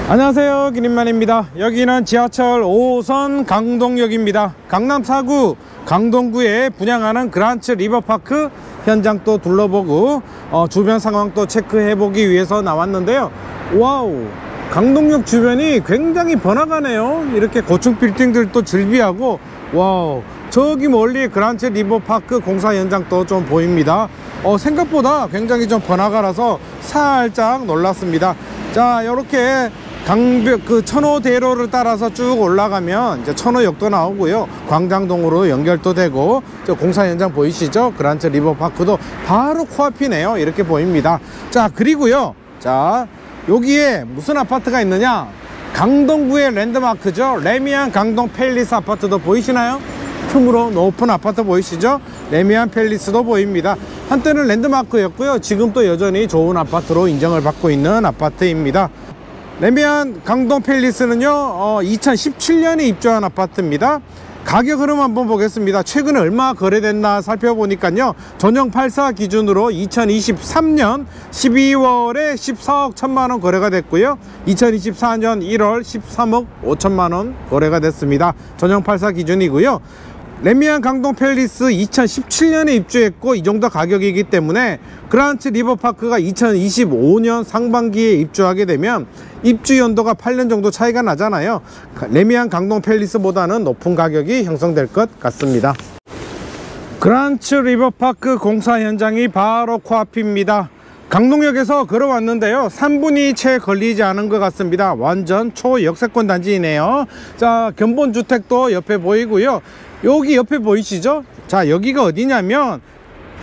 안녕하세요, 기린만입니다. 여기는 지하철 5호선 강동역입니다. 강남 4구 강동구에 분양하는 그란츠 리버파크 현장 또 둘러보고 주변 상황 또 체크해보기 위해서 나왔는데요. 와우, 강동역 주변이 굉장히 번화가네요. 이렇게 고층 빌딩들도 즐비하고, 와우, 저기 멀리 그란츠 리버파크 공사 현장 또 좀 보입니다. 생각보다 굉장히 좀 번화가라서 살짝 놀랐습니다. 자, 이렇게 강벽 천호대로를 따라서 쭉 올라가면 이제 천호역도 나오고요, 광장동으로 연결도 되고, 저 공사 현장 보이시죠? 그란츠 리버파크도 바로 코앞이네요. 이렇게 보입니다. 자, 그리고요, 자, 여기에 무슨 아파트가 있느냐, 강동구의 랜드마크죠. 레미안 강동 팰리스 아파트도 보이시나요? 틈으로 높은 아파트 보이시죠? 레미안 팰리스도 보입니다. 한때는 랜드마크였고요, 지금 또 여전히 좋은 아파트로 인정을 받고 있는 아파트입니다. 레미안 강동 팰리스는요 2017년에 입주한 아파트입니다. 가격 흐름 한번 보겠습니다. 최근에 얼마 거래됐나 살펴보니까요, 전용 84 기준으로 2023년 12월에 14억 1천만원 거래가 됐고요, 2024년 1월 13억 5천만원 거래가 됐습니다. 전용 84 기준이고요. 레미안 강동 팰리스 2017년에 입주했고, 이 정도 가격이기 때문에 그란츠 리버파크가 2025년 상반기에 입주하게 되면 입주 연도가 8년 정도 차이가 나잖아요. 레미안 강동 팰리스보다는 높은 가격이 형성될 것 같습니다. 그란츠 리버파크 공사 현장이 바로 코앞입니다. 강동역에서 걸어왔는데요, 3분이 채 걸리지 않은 것 같습니다. 완전 초역세권 단지이네요. 자, 견본주택도 옆에 보이고요. 여기 옆에 보이시죠? 자, 여기가 어디냐면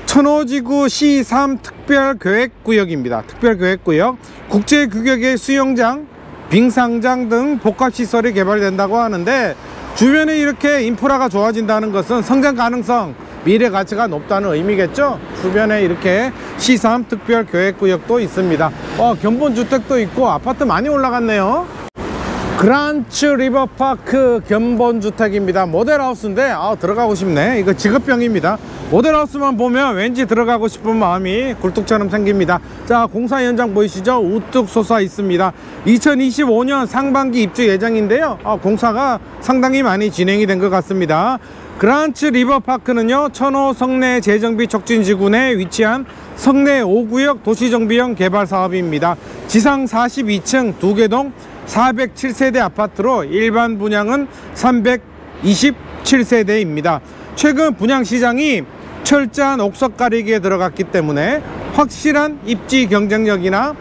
천호지구 C3 특별계획구역입니다. 특별계획구역, 국제규격의 수영장, 빙상장 등 복합시설이 개발된다고 하는데, 주변에 이렇게 인프라가 좋아진다는 것은 성장 가능성, 미래 가치가 높다는 의미겠죠. 주변에 이렇게 C3 특별계획구역도 있습니다. 견본주택도 있고 아파트 많이 올라갔네요. 그란츠 리버파크 견본주택입니다. 모델하우스인데 들어가고 싶네. 이거 직업병입니다. 모델하우스만 보면 왠지 들어가고 싶은 마음이 굴뚝처럼 생깁니다. 자, 공사 현장 보이시죠? 우뚝 솟아 있습니다. 2025년 상반기 입주 예정인데요, 공사가 상당히 많이 진행이 된 것 같습니다. 그란츠 리버파크는요, 천호 성내 재정비 촉진지구 내에 위치한 성내 5구역 도시정비형 개발 사업입니다. 지상 42층 2개 동 407세대 아파트로 일반 분양은 327세대입니다. 최근 분양시장이 철저한 옥석 가리기에 들어갔기 때문에 확실한 입지 경쟁력이나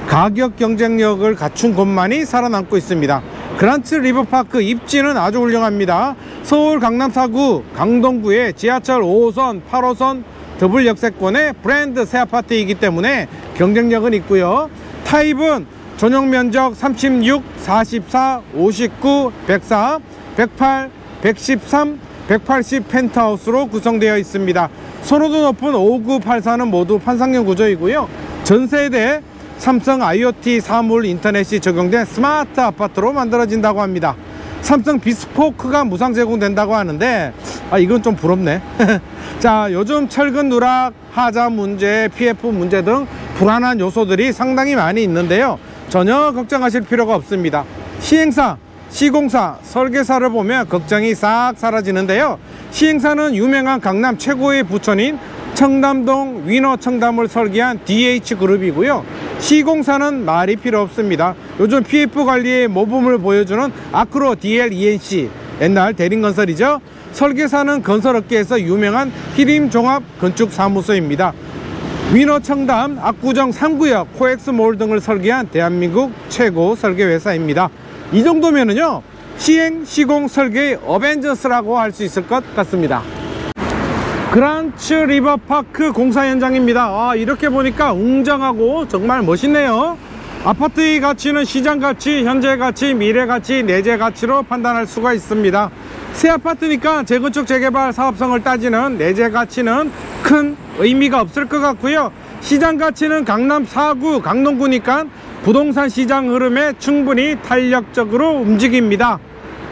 가격 경쟁력을 갖춘 곳만이 살아남고 있습니다. 그란츠 리버파크 입지는 아주 훌륭합니다. 서울 강남 4구 강동구의 지하철 5호선 8호선 더블 역세권의 브랜드 새 아파트이기 때문에 경쟁력은 있고요. 타입은 전용 면적 36, 44, 59, 104, 108, 113, 180 펜트하우스로 구성되어 있습니다. 선호도 높은 5984는 모두 판상형 구조이고요, 전세대 삼성 IoT 사물 인터넷이 적용된 스마트 아파트로 만들어진다고 합니다. 삼성 비스포크가 무상 제공된다고 하는데, 이건 좀 부럽네. 자, 요즘 철근 누락, 하자 문제, PF 문제 등 불안한 요소들이 상당히 많이 있는데요, 전혀 걱정하실 필요가 없습니다. 시행사, 시공사, 설계사를 보면 걱정이 싹 사라지는데요, 시행사는 유명한 강남 최고의 부촌인 청담동 위너 청담을 설계한 DH그룹이고요, 시공사는 말이 필요 없습니다. 요즘 PF 관리의 모범을 보여주는 아크로 DLENC, 옛날 대림건설이죠. 설계사는 건설업계에서 유명한 히림종합 건축사무소입니다. 위너 청담, 압구정 3구역, 코엑스몰 등을 설계한 대한민국 최고 설계회사입니다. 이 정도면은요, 시행, 시공, 설계의 어벤져스라고 할 수 있을 것 같습니다. 그란츠 리버파크 공사 현장입니다. 이렇게 보니까 웅장하고 정말 멋있네요. 아파트의 가치는 시장 가치, 현재 가치, 미래 가치, 내재 가치로 판단할 수가 있습니다. 새 아파트니까 재건축 재개발 사업성을 따지는 내재 가치는 큰 의미가 없을 것 같고요, 시장 가치는 강남 4구 강동구니까 부동산 시장 흐름에 충분히 탄력적으로 움직입니다.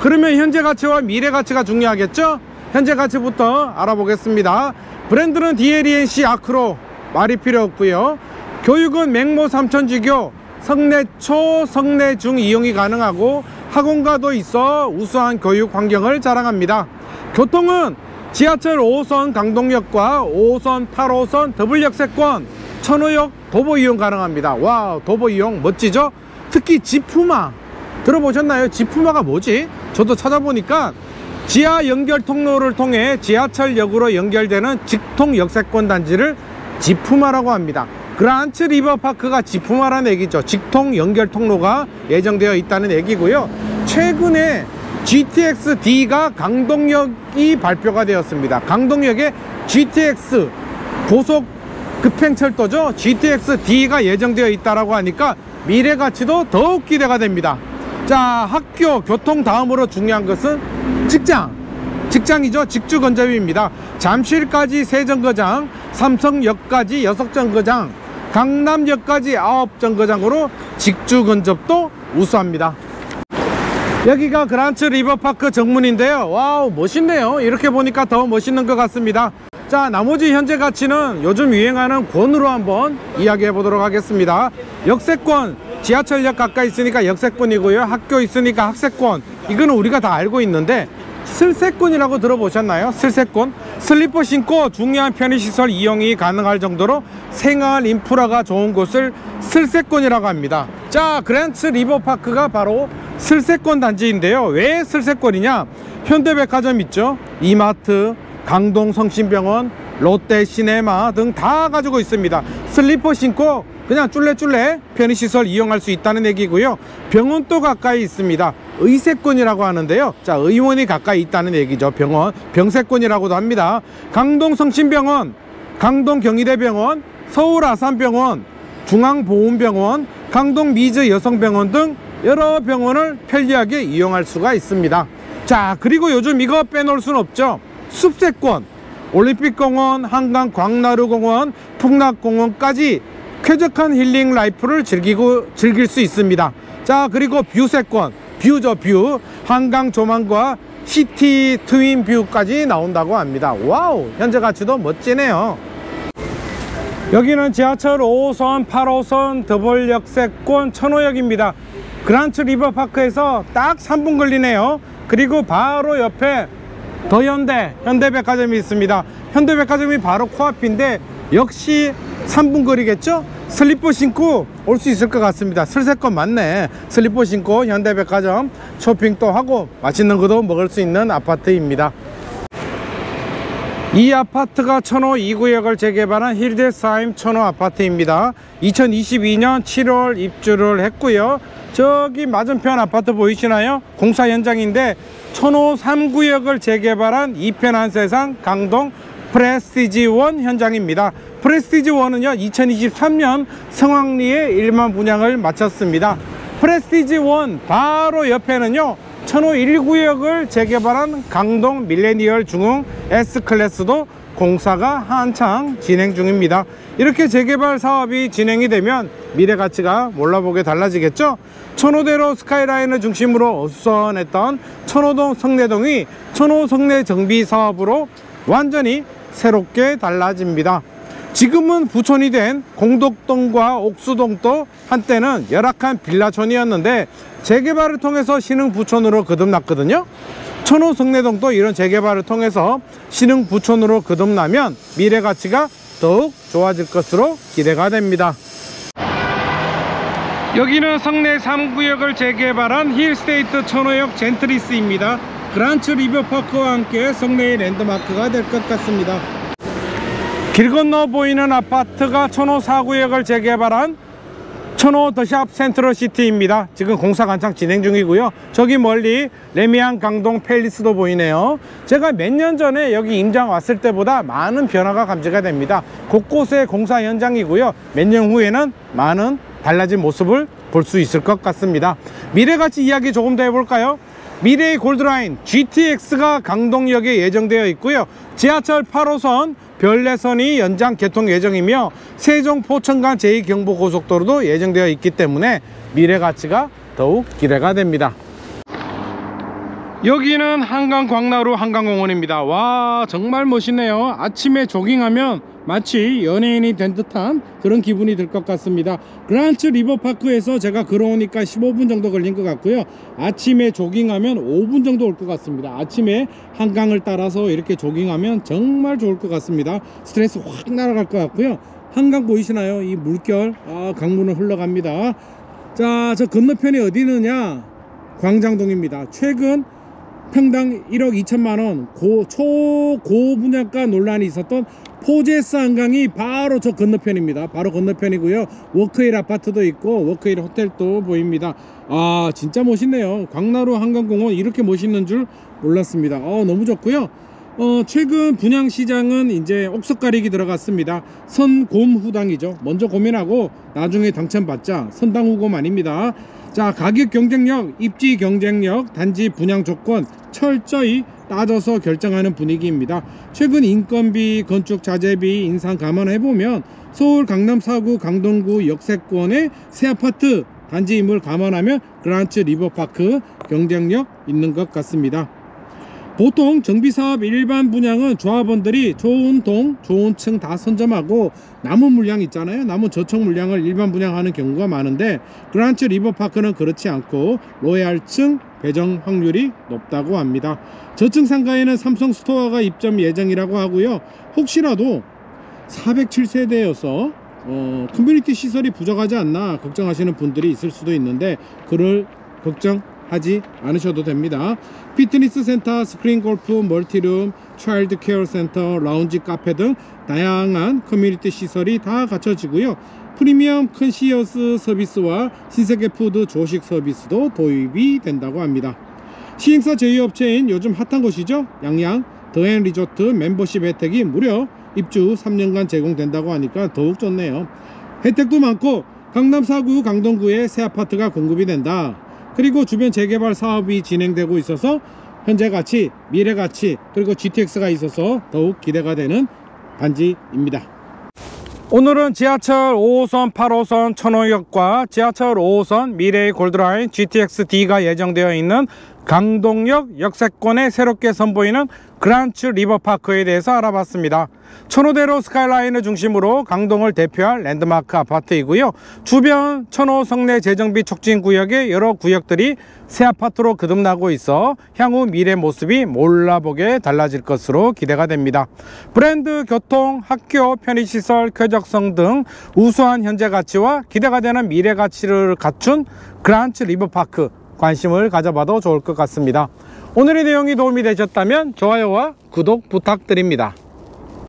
그러면 현재 가치와 미래 가치가 중요하겠죠? 현재 가치부터 알아보겠습니다. 브랜드는 DLENC 아크로, 말이 필요 없고요. 교육은 맹모 삼천지교 성내초, 성내중 이용이 가능하고 학원가도 있어 우수한 교육 환경을 자랑합니다. 교통은 지하철 5호선 강동역과 5호선, 8호선 더블 역세권, 천호역 도보 이용 가능합니다. 와, 도보 이용 멋지죠? 특히 지푸마 들어보셨나요? 지푸마가 뭐지? 저도 찾아보니까 지하 연결 통로를 통해 지하철역으로 연결되는 직통 역세권 단지를 지푸마라고 합니다. 그란츠 리버파크가 지푸마라는 얘기죠. 직통 연결 통로가 예정되어 있다는 얘기고요. 최근에 GTX-D가 강동역이 발표가 되었습니다. 강동역에 GTX 고속 급행철도죠. GTX-D가 예정되어 있다라고 하니까 미래 가치도 더욱 기대가 됩니다. 자, 학교, 교통 다음으로 중요한 것은 직장이죠. 직주근접입니다. 잠실까지 3정거장, 삼성역까지 6정거장, 강남역까지 9정거장으로 직주근접도 우수합니다. 여기가 그란츠 리버파크 정문인데요. 와우, 멋있네요. 이렇게 보니까 더 멋있는 것 같습니다. 자, 나머지 현재 가치는 요즘 유행하는 권으로 한번 이야기해 보도록 하겠습니다. 역세권, 지하철역 가까이 있으니까 역세권이고요. 학교 있으니까 학세권, 이거는 우리가 다 알고 있는데 슬세권이라고 들어보셨나요? 슬세권, 슬리퍼 신고 중요한 편의시설 이용이 가능할 정도로 생활 인프라가 좋은 곳을 슬세권이라고 합니다. 자, 그란츠 리버파크가 바로 슬세권 단지인데요. 왜 슬세권이냐? 현대백화점 있죠, 이마트, 강동 성심병원, 롯데 시네마 등 다 가지고 있습니다. 슬리퍼 신고 그냥 쫄래쫄래 편의시설 이용할 수 있다는 얘기고요. 병원도 가까이 있습니다. 의세권이라고 하는데요. 자, 의원이 가까이 있다는 얘기죠. 병원, 병세권이라고도 합니다. 강동 성심병원, 강동 경희대병원, 서울 아산병원, 중앙보훈병원, 강동 미즈 여성병원 등 여러 병원을 편리하게 이용할 수가 있습니다. 자, 그리고 요즘 이거 빼놓을 순 없죠. 숲세권, 올림픽공원, 한강 광나루공원, 풍락공원까지 쾌적한 힐링 라이프를 즐길 수 있습니다. 자, 그리고 뷰세권, 뷰죠, 뷰. 한강 조망과 시티 트윈 뷰까지 나온다고 합니다. 와우, 현재 가치도 멋지네요. 여기는 지하철 5호선, 8호선 더블 역세권 천호역입니다. 그란츠 리버파크에서 딱 3분 걸리네요. 그리고 바로 옆에 더현대, 현대백화점이 있습니다. 현대백화점이 바로 코앞인데 역시 3분 거리겠죠? 슬리퍼 신고 올 수 있을 것 같습니다. 슬세권 맞네. 슬리퍼 신고 현대백화점 쇼핑도 하고 맛있는 것도 먹을 수 있는 아파트입니다. 이 아파트가 천호 2구역을 재개발한 힐데스하임 천호 아파트입니다. 2022년 7월 입주를 했고요. 저기 맞은편 아파트 보이시나요? 공사 현장인데 천호 3구역을 재개발한 이편한 세상 강동 프레스티지1 현장입니다. 프레스티지1은요 2023년 성황리에 1만 분양을 마쳤습니다. 프레스티지1 바로 옆에는요 천호 1구역을 재개발한 강동 밀레니얼 중흥 S클래스도 공사가 한창 진행 중입니다. 이렇게 재개발 사업이 진행이 되면 미래가치가 몰라보게 달라지겠죠. 천호대로 스카이라인을 중심으로 어수선했던 천호동 성내동이 천호 성내 정비 사업으로 완전히 새롭게 달라집니다. 지금은 부촌이 된 공덕동과 옥수동도 한때는 열악한 빌라촌이었는데 재개발을 통해서 신흥 부촌으로 거듭났거든요. 천호 성내동도 이런 재개발을 통해서 신흥 부촌으로 거듭나면 미래 가치가 더욱 좋아질 것으로 기대가 됩니다. 여기는 성내 3구역을 재개발한 힐스테이트 천호역 젠트리스입니다. 그란츠 리버파크와 함께 성내의 랜드마크가 될 것 같습니다. 길 건너 보이는 아파트가 천호 4구역을 재개발한 천호 더샵 센트럴시티입니다. 지금 공사가 한창 진행 중이고요. 저기 멀리 레미안 강동 팰리스도 보이네요. 제가 몇 년 전에 여기 임장 왔을 때보다 많은 변화가 감지가 됩니다. 곳곳에 공사 현장이고요. 몇 년 후에는 많은 달라진 모습을 볼 수 있을 것 같습니다. 미래가치 이야기 조금 더 해볼까요? 미래의 골드라인 GTX가 강동역에 예정되어 있고요. 지하철 8호선 별내선이 연장 개통 예정이며 세종 포천간 제2경부고속도로도 예정되어 있기 때문에 미래 가치가 더욱 기대가 됩니다. 여기는 한강 광나루 한강공원입니다. 와, 정말 멋있네요. 아침에 조깅하면 마치 연예인이 된 듯한 그런 기분이 들 것 같습니다. 그란츠 리버파크에서 제가 걸어오니까 15분 정도 걸린 것 같고요. 아침에 조깅하면 5분 정도 올 것 같습니다. 아침에 한강을 따라서 이렇게 조깅하면 정말 좋을 것 같습니다. 스트레스 확 날아갈 것 같고요. 한강 보이시나요? 이 물결 강문을 흘러갑니다. 자, 저 건너편이 어디 있느냐? 광장동입니다. 최근 평당 1억 2천만원 초고분양가 논란이 있었던 포제스 한강이 바로 저 건너편입니다. 바로 건너편이고요. 워크힐 아파트도 있고 워크힐 호텔도 보입니다. 진짜 멋있네요. 광나루 한강공원 이렇게 멋있는 줄 몰랐습니다. 너무 좋고요. 최근 분양시장은 이제 옥석가리기 들어갔습니다. 선곰후당이죠. 먼저 고민하고 나중에 당첨받자. 선당후곰 아닙니다. 자, 가격 경쟁력, 입지 경쟁력, 단지 분양 조건 철저히 따져서 결정하는 분위기입니다. 최근 인건비, 건축 자재비 인상 감안해보면 서울 강남 4구 강동구 역세권의 새 아파트 단지임을 감안하면 그란츠 리버파크 경쟁력 있는 것 같습니다. 보통 정비사업 일반 분양은 조합원들이 좋은 동, 좋은 층 다 선점하고 남은 물량 있잖아요. 남은 저층 물량을 일반 분양하는 경우가 많은데 그란츠 리버파크는 그렇지 않고 로얄층 배정 확률이 높다고 합니다. 저층 상가에는 삼성 스토어가 입점 예정이라고 하고요. 혹시라도 407세대여서 커뮤니티 시설이 부족하지 않나 걱정하시는 분들이 있을 수도 있는데 그럴 걱정하지 않으셔도 됩니다. 피트니스 센터, 스크린 골프, 멀티룸, 차일드 케어 센터, 라운지 카페 등 다양한 커뮤니티 시설이 다 갖춰지고요. 프리미엄 컨시어스 서비스와 신세계 푸드 조식 서비스도 도입이 된다고 합니다. 시행사 제휴업체인 요즘 핫한 곳이죠. 양양 더앤 리조트 멤버십 혜택이 무려 입주 3년간 제공된다고 하니까 더욱 좋네요. 혜택도 많고 강남 4구 강동구에 새 아파트가 공급이 된다. 그리고 주변 재개발 사업이 진행되고 있어서 현재 가치, 미래 가치, 그리고 GTX가 있어서 더욱 기대가 되는 단지입니다. 오늘은 지하철 5호선, 8호선 천호역과 지하철 5호선 미래의 골드라인 GTX-D가 예정되어 있는 강동역 역세권에 새롭게 선보이는 그란츠 리버파크에 대해서 알아봤습니다. 천호대로 스카이라인을 중심으로 강동을 대표할 랜드마크 아파트이고요. 주변 천호 성내 재정비 촉진 구역의 여러 구역들이 새 아파트로 거듭나고 있어 향후 미래 모습이 몰라보게 달라질 것으로 기대가 됩니다. 브랜드, 교통, 학교, 편의시설, 쾌적성 등 우수한 현재 가치와 기대가 되는 미래 가치를 갖춘 그란츠 리버파크 관심을 가져봐도 좋을 것 같습니다. 오늘의 내용이 도움이 되셨다면 좋아요와 구독 부탁드립니다.